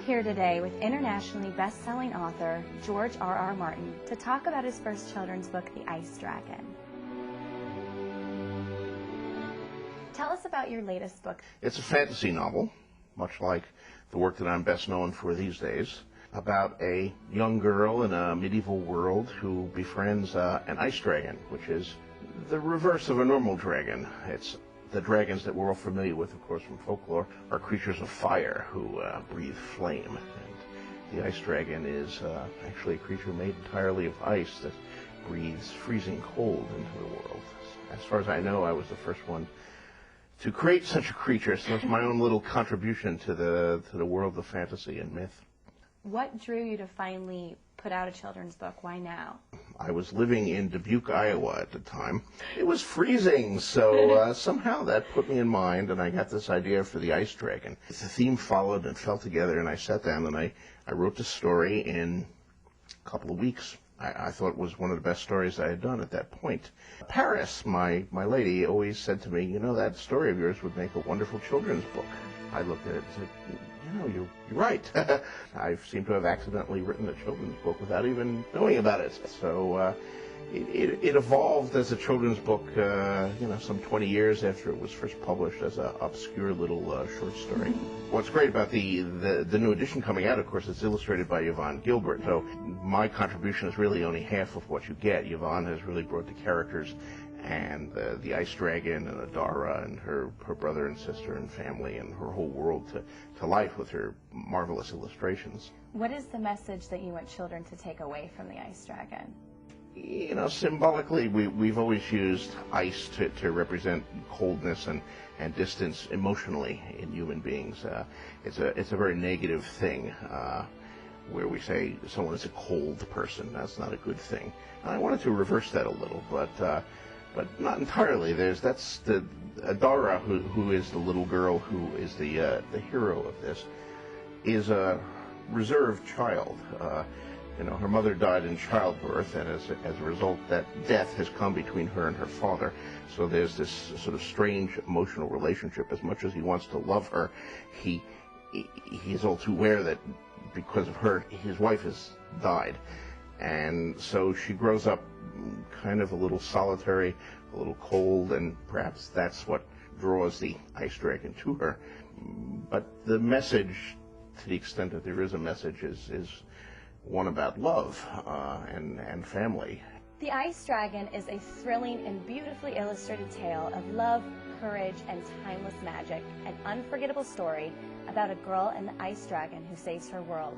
here today with internationally best-selling author George R.R. Martin to talk about his first children's book, The Ice Dragon. Tell us about your latest book. It's a fantasy novel, much like the work that I'm best known for these days, about a young girl in a medieval world who befriends an ice dragon, which is the reverse of a normal dragon. It's the dragons that we're all familiar with, of course, from folklore, are creatures of fire who breathe flame. And the ice dragon is actually a creature made entirely of ice that breathes freezing cold into the world. As far as I know, I was the first one to create such a creature, so it's my own little contribution to the world of fantasy and myth. What drew you to finally put out a children's book? Why now? I was living in Dubuque, Iowa at the time. It was freezing, so somehow that put me in mind, and I got this idea for the ice dragon. The theme followed and fell together, and I sat down and I wrote this story in a couple of weeks. I thought it was one of the best stories I had done at that point. Paris, my lady, always said to me, you know, that story of yours would make a wonderful children's book. I looked at it and said, you know, you're right. I seem to have accidentally written a children's book without even knowing about it. So it evolved as a children's book, some 20 years after it was first published as an obscure little short story. What's great about the new edition coming out, of course, it's illustrated by Yvonne Gilbert. So my contribution is really only half of what you get. Yvonne has really brought the characters and the ice dragon and Adara and her brother and sister and family and her whole world to life with her marvelous illustrations. What is the message that you want children to take away from the ice dragon? You know, symbolically, we've always used ice to represent coldness and distance emotionally in human beings. It's a very negative thing, where we say someone is a cold person. That's not a good thing. And I wanted to reverse that a little, but not entirely. That's the Adara, who is the little girl who is the hero of this, is a reserved child. Her mother died in childbirth, and as a result, that death has come between her and her father. So there's this sort of strange emotional relationship. As much as he wants to love her, he is all too aware that because of her, his wife has died. And so she grows up kind of a little solitary, a little cold, and perhaps that's what draws the ice dragon to her. But the message, to the extent that there is a message, is one about love and family. The Ice Dragon is a thrilling and beautifully illustrated tale of love, courage, and timeless magic, an unforgettable story about a girl and the ice dragon who saves her world.